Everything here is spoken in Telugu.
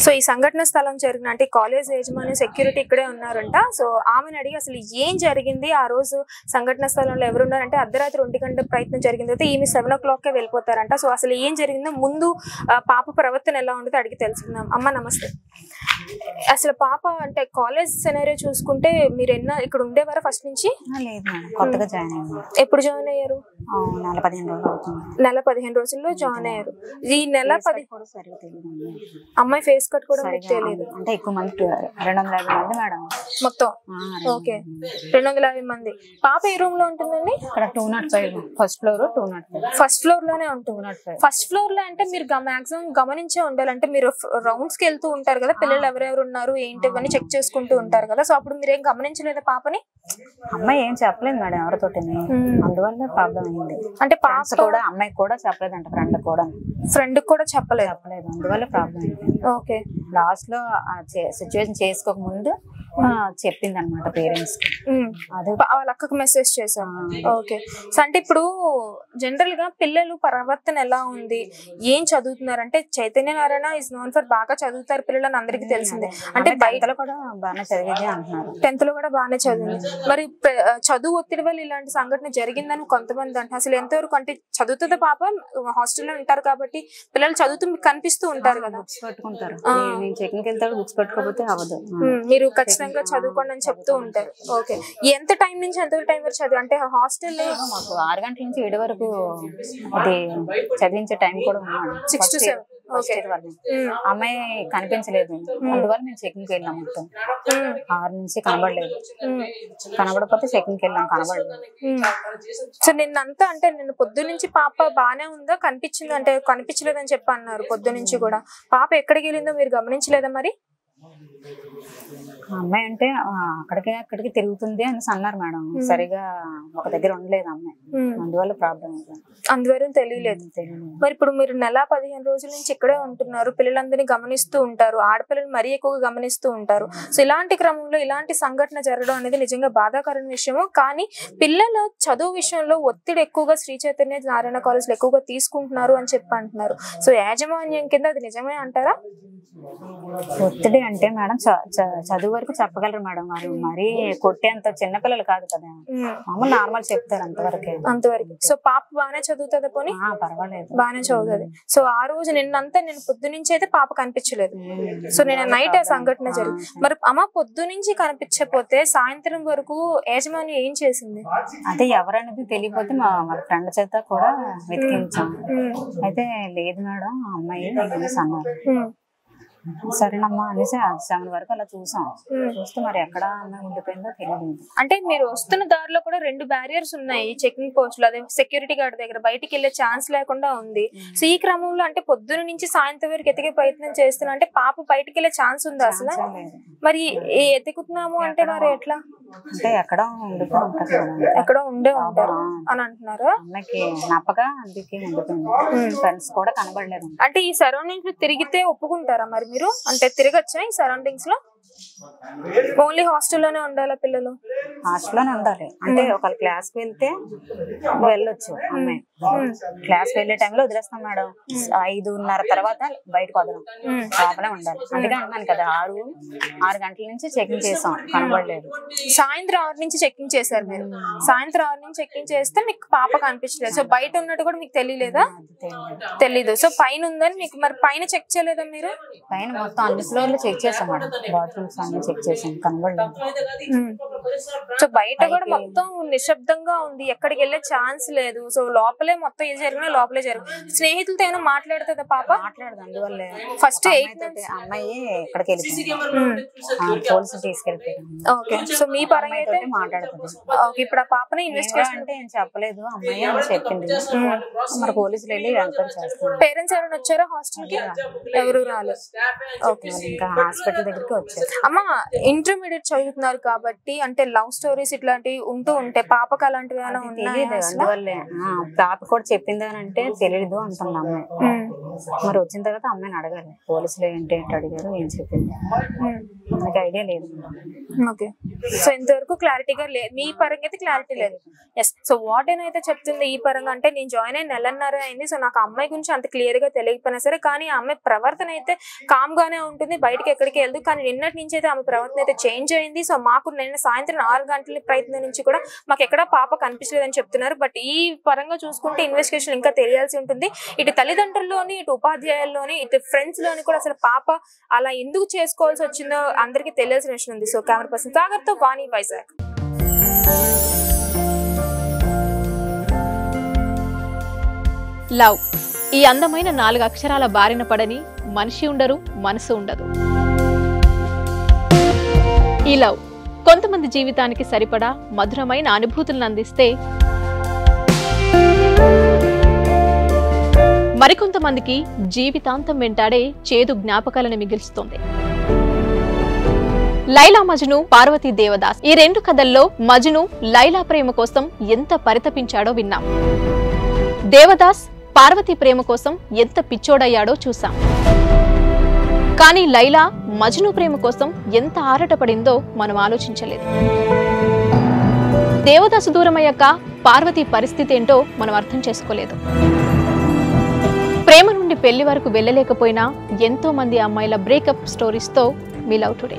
సో ఈ సంఘటన స్థలం జరిగిన అంటే కాలేజ్ యజమాని సెక్యూరిటీ ఇక్కడే ఉన్నారంట. సో ఆమెను అడిగి అసలు ఏం జరిగింది ఆ రోజు సంఘటన స్థలంలో ఎవరున్నారంటే అర్ధరాత్రి 2 గంటల ప్రయత్నం జరిగిన తర్వాత ఈమె 7 o'clock వెళ్ళిపోతారంట. సో అసలు ఏం జరిగిందో ముందు పాప ప్రవర్తన ఎలా ఉంటుందో అడిగి తెలుసుకుందాం. అమ్మ నమస్తే. అసలు పాప అంటే కాలేజ్ సెనరియో చూసుకుంటే మీరు ఇక్కడ ఉండేవారా ఫస్ట్ నుంచి? లేదు, కొత్తగా జాయిన్ అయ్యాను. ఎప్పుడు జాయిన్ అయ్యారు? నెల 15 రోజులు అవుతుంది. నెల 15 రోజుల్లో జాయిన్ అయ్యారు. ఈ నెల 10 అమ్మాయి ఫేస్ కట్ కూడా మీకు తెలియదు అంటే ఎక్కువ మంది 250 మంది మేడం మొత్తం. ఓకే, 250 మంది. పాప ఏ రూమ్ లో ఉంటుందండి? ఇక్కడ 205 ఫస్ట్ ఫ్లోర్. 205 ఫస్ట్ ఫ్లోర్ లోనే ఉంటుంది. ఫస్ట్ ఫ్లోర్ లో అంటే మీరు మాక్సిమం గమనించే ఉండాలి. అంటే మీరు రౌండ్స్ కి వెళ్తూ ఉంటారు కదా, పిల్లలు ఎవరెవరు ఉన్నారు ఏంటి ఇవన్నీ చెక్ చేసుకుంటూ ఉంటారు కదా. సో అప్పుడు మీరు ఏం గమనించలేదా పాపని? అమ్మాయి ఏం చెప్పలేదు మేడం ఎవరితోటి, అందువల్ల ప్రాబ్లం అయింది. అంటే పాప కూడా అమ్మాయికి కూడా చెప్పలేదు అంట, ఫ్రెండ్ కూడా చెప్పలేదు, అందువల్ల ప్రాబ్లం అయింది. ఓకే, లాస్ట్ లో సిచ్యువేషన్ చేసుకోక ముందు చెప్పింది అనమాట పేరెంట్స్ కి. అదే వాళ్ళ అక్కకు మెసేజ్ చేశాను. ఓకే, సో అంటే ఇప్పుడు జనరల్ గా పిల్లలు ప్రవర్తన ఎలా ఉంది, ఏం చదువుతున్నారు అంటే Chaitanya Narayana is known for బాగా చదువుతారు పిల్లలు అని అందరికి తెలిసిందే. అంటే బయట కూడా బాగానే చదివేది అంటున్నారు, 10th లో కూడా బాగానే చదివింది. మరి చదువు ఒత్తిడి వల్ల ఇలాంటి సంఘటన జరిగిందని కొంతమంది అంటే అసలు ఎంతవరకు అంటే చదువుతుంది పాప, హాస్టల్లో ఉంటారు కాబట్టి పిల్లలు చదువుతూ మీకు కనిపిస్తూ ఉంటారు కదా, బుక్స్ పెట్టుకుంటారు. నేను చెకింగ్కి వెళ్తాడు, బుక్స్ పెట్టుకోకపోతే అవ్వదు. మీరు ఖచ్చితంగా చదువుకోండి అని చెప్తూ ఉంటారు. ఓకే, ఎంత టైం నుంచి ఎంత టైం వరకు చదువు అంటే హాస్టల్లో మాకు 6 గంటల నుంచి 7 వరకు అది చదివించే టైం కూడా ఉన్నాడు. 6 to 7. అమ్మాయి కనిపించలేదు, అందువల్ల మేము చెకింగ్కి వెళ్ళాం. మొత్తం 6 నుంచి కనబడలేదు, కనబడకపోతే చెకింగ్కి వెళ్ళాం, కనబడలేదు. సో నిన్నంతా అంటే నిన్న పొద్దు నుంచి పాప బానే ఉందా, కనిపించింది అంటే కనిపించలేదని చెప్పి అన్నారు పొద్దు నుంచి కూడా. పాప ఎక్కడికి వెళ్ళిందో మీరు గమనించలేదా మరి? అమ్మాయి అంటే అక్కడికి తిరుగుతుంది అని అన్నారు మేడం, సరిగా ఒక దగ్గర ఉండలేదు అమ్మాయి, అందువల్ల ప్రాబ్లం. అందువల్ల తెలియలేదు. మరి ఇప్పుడు మీరు నెల 15 రోజుల నుంచి ఇక్కడే ఉంటున్నారు, పిల్లలందరినీ గమనిస్తూ ఉంటారు, ఆడపిల్లలు మరీ ఎక్కువగా గమనిస్తూ ఉంటారు. సో ఇలాంటి క్రమంలో ఇలాంటి సంఘటన జరగడం అనేది నిజంగా బాధాకరమైన విషయము. కానీ పిల్లల చదువు విషయంలో ఒత్తిడి ఎక్కువగా శ్రీ చైతన్య నారాయణ కాలేజ్ లో ఎక్కువగా తీసుకుంటున్నారు అని చెప్పి అంటున్నారు. సో యాజమాన్యం కింద అది నిజమే అంటారా? ఒత్తిడి అంటే మేడం చదువు వరకు చెప్పగలరు మేడం, వారు మరీ కొట్టేంత చిన్నపిల్లలు కాదు కదా, మామూలు నార్మల్ చెప్తారు అంతవరకు. సో పాప బాగానే చదువుతుంది, పోనీ పర్వాలేదు బాగానే చదువుతుంది. సో ఆ రోజు నిన్నంతా నేను పొద్దు నుంచి అయితే పాప కనిపించలేదు. సో నేను నైట్ ఆ సంఘటన జరిగింది. మరి అమ్మ పొద్దు నుంచి కనిపించకపోతే సాయంత్రం వరకు యాజమాన్యం ఏం చేసింది? అదే ఎవరనేది తెలియకపోతే మా ఫ్రెండ్ చేత కూడా వెతికించాం. అయితే లేదు మేడం అమ్మాయి అన్నారు. సరేనమ్మా అనేసి 7 వరకు అలా చూసాం. చూస్తే మరి ఎక్కడ అమ్మాయి ఉండిపోయిందో తెలియదు. అంటే మీరు వస్తున్న దారిలో కూడా 2 బ్యారియర్స్ ఉన్నాయి, చెకింగ్ పోస్టులు, అదే సెక్యూరిటీ గార్డ్ దగ్గర బయటికి వెళ్లే ఛాన్స్ లేకుండా ఉంది. సో ఈ క్రమంలో అంటే పొద్దున నుంచి సాయంత్రం వరకు ఎతికే ప్రయత్నం చేస్తున్నా అంటే పాప బయటికి వెళ్లే ఛాన్స్ ఉందా అసలు? మరి ఎతుకుతున్నాము అంటే మరి ఎట్లా? అంటే ఎక్కడో ఉండిపోయి ఉంటారు, ఎక్కడో ఉండే ఉంటారు అని అంటున్నారా? అమ్మాయికి నప్పగా అందుకే ఉండిపోయింది, ఫ్రెండ్స్ కూడా కనబడలేదు. అంటే ఈ సరౌండింగ్స్ లో తిరిగితే ఒప్పుకుంటారా మరి మీరు? అంటే తిరగచ్చా ఈ సరౌండింగ్స్ లో? ఓన్లీ హాస్టల్లోనే ఉండాలా పిల్లలు? హాస్టల్లోనే ఉండాలి. అంటే ఒక క్లాస్ కి వెళ్తే వెళ్ళొచ్చు అమ్మాయి, క్లాస్ కి వెళ్ళే టైంలో వదిలేస్తాం మేడం. 5:30 తర్వాత బయటకు వదలం, లోపలే ఉండాలి. అందుకే అంటున్నాను కదా, 6 గంటల నుంచి చెకింగ్ చేసాం, కనబడలేదు. సాయంత్రం 6 నుంచి చెకింగ్ చేశారు మీరు, సాయంత్రం 6 నుంచి చెకింగ్ చేస్తే మీకు పాప కనిపించలేదు. సో బయట ఉన్నట్టు కూడా మీకు తెలియలేదా? తెలీదు. సో పైన ఉందని మీకు మరి పైన చెక్ చేయలేదా మీరు? పైన మొత్తం అన్ని ఫ్లోర్లు చెక్ చేసాం మేడం, బాత్రూమ్స్ అన్ని చెక్ చేసాం, కనబడలేదు. సో బయట కూడా మొత్తం నిశ్శబ్దంగా ఉంది, ఎక్కడికి వెళ్ళే ఛాన్స్ లేదు. సో లోపలే మొత్తం ఏది జరిగినా లోపలే జరుగు. స్నేహితులతో ఏమైనా మాట్లాడుతుందా పాప? మాట్లాడదు, అందువల్లే ఫస్ట్ 8 అమ్మాయి ఇక్కడికి వెళ్ళిపోయింది, పోలీసులు తీసుకెళ్ళిపోయారు. ఓకే, సో మీ పరంగా అయితే మాట్లాడుతుంది. ఓకే, ఇప్పుడు ఆ పాపని ఇన్వెస్టిగేషన్ అంటే ఏం చెప్పలేదు అమ్మాయి అని చెప్పింది, మరి పోలీసులు వెళ్ళి ఎంక్వైరీ చేస్తారు. పేరెంట్స్ ఎవరైనా వచ్చారా హాస్టల్ కి? ఎవరు రాలేదు. ఓకే, ఇంకా హాస్పిటల్ దగ్గరికి వచ్చారు. అమ్మ ఇంటర్మీడియట్ చదువుతున్నారు కాబట్టి అంటే లవ్ స్టోరీస్ ఇట్లాంటివి ఉంటూ ఉంటాయి, పాపకు అలాంటివి ఏమైనా ఉన్నాయా? అందువల్లే పాప కూడా చెప్పింది అని అంటే తెలియదు అంటున్నాము. మరి వచ్చిన తర్వాత అమ్మాయిని అడగాలి, పోలీసులు ఏంటి అడిగారు, ఏం చెప్పింది నాకు ఐడియా లేదు. ఓకే, సో ఇంతవరకు క్లారిటీగా లేదు, మీ పరంగా అయితే క్లారిటీ లేదు. ఎస్, సో వార్డెన్ అయితే చెప్తుంది ఈ పరంగా, అంటే నేను జాయిన్ అయిన 1.5 అయింది, సో నాకు అమ్మాయి గురించి అంత క్లియర్ గా తెలియకపోయినా సరే, కానీ ఆ అమ్మాయి ప్రవర్తన అయితే కామ్ గానే ఉంటుంది, బయటకి ఎక్కడికి వెళ్దు. కానీ నిన్నటి నుంచి అయితే ఆమె ప్రవర్తన అయితే చేంజ్ అయింది. సో మాకు నిన్న సాయంత్రం 6 గంటల ప్రయత్నం నుంచి కూడా మాకు ఎక్కడ పాప కనిపించలేదని చెప్తున్నారు. బట్ ఈ పరంగా చూసుకుంటే ఇన్వెస్టిగేషన్ ఇంకా తెలియాల్సి ఉంటుంది. ఇటు తల్లిదండ్రుల్లోని, ఇటు ఉపాధ్యాయుల్లోని, ఇటు ఫ్రెండ్స్ లోని కూడా అసలు పాప అలా ఎందుకు చేసుకోవాల్సి వచ్చిందో అందరికీ తెలియాల్సిన విషయం ఉంది. సో కెమెరా పర్సన్ సాగర్తో వాణి, వైజాగ్. లవ్, ఈ అందమైన 4 అక్షరాల బారిన పడని మనిషి ఉండరు, మనసు ఉండదు. ఈ లవ్ కొంతమంది జీవితానికి సరిపడా మధురమైన అనుభూతులను అందిస్తే, మరికొంతమందికి జీవితాంతం వెంటాడే చేదు జ్ఞాపకాలను మిగిల్స్తుంది. లైలా మజ్ను, పార్వతీ దేవదాస్, ఈ 2 కథల్లో మజ్ను లైలా ప్రేమ కోసం ఎంత పరితపించాడో విన్నాం. దేవదాస్ పార్వతి ప్రేమ కోసం ఎంత పిచ్చోడయ్యాడో చూసాం. కానీ లైలా మజ్ను ప్రేమ కోసం ఎంత ఆరాటపడిందో మనం ఆలోచించలేదు. దేవదాసు దూరమయ్యాక పార్వతి పరిస్థితి ఏంటో మనం అర్థం చేసుకోలేదు. ప్రేమ నుండి పెళ్లి వరకు వెళ్ళలేకపోయినా ఎంతో మంది అమ్మాయిల బ్రేకప్ స్టోరీస్తో మీ లవ్ టుడే.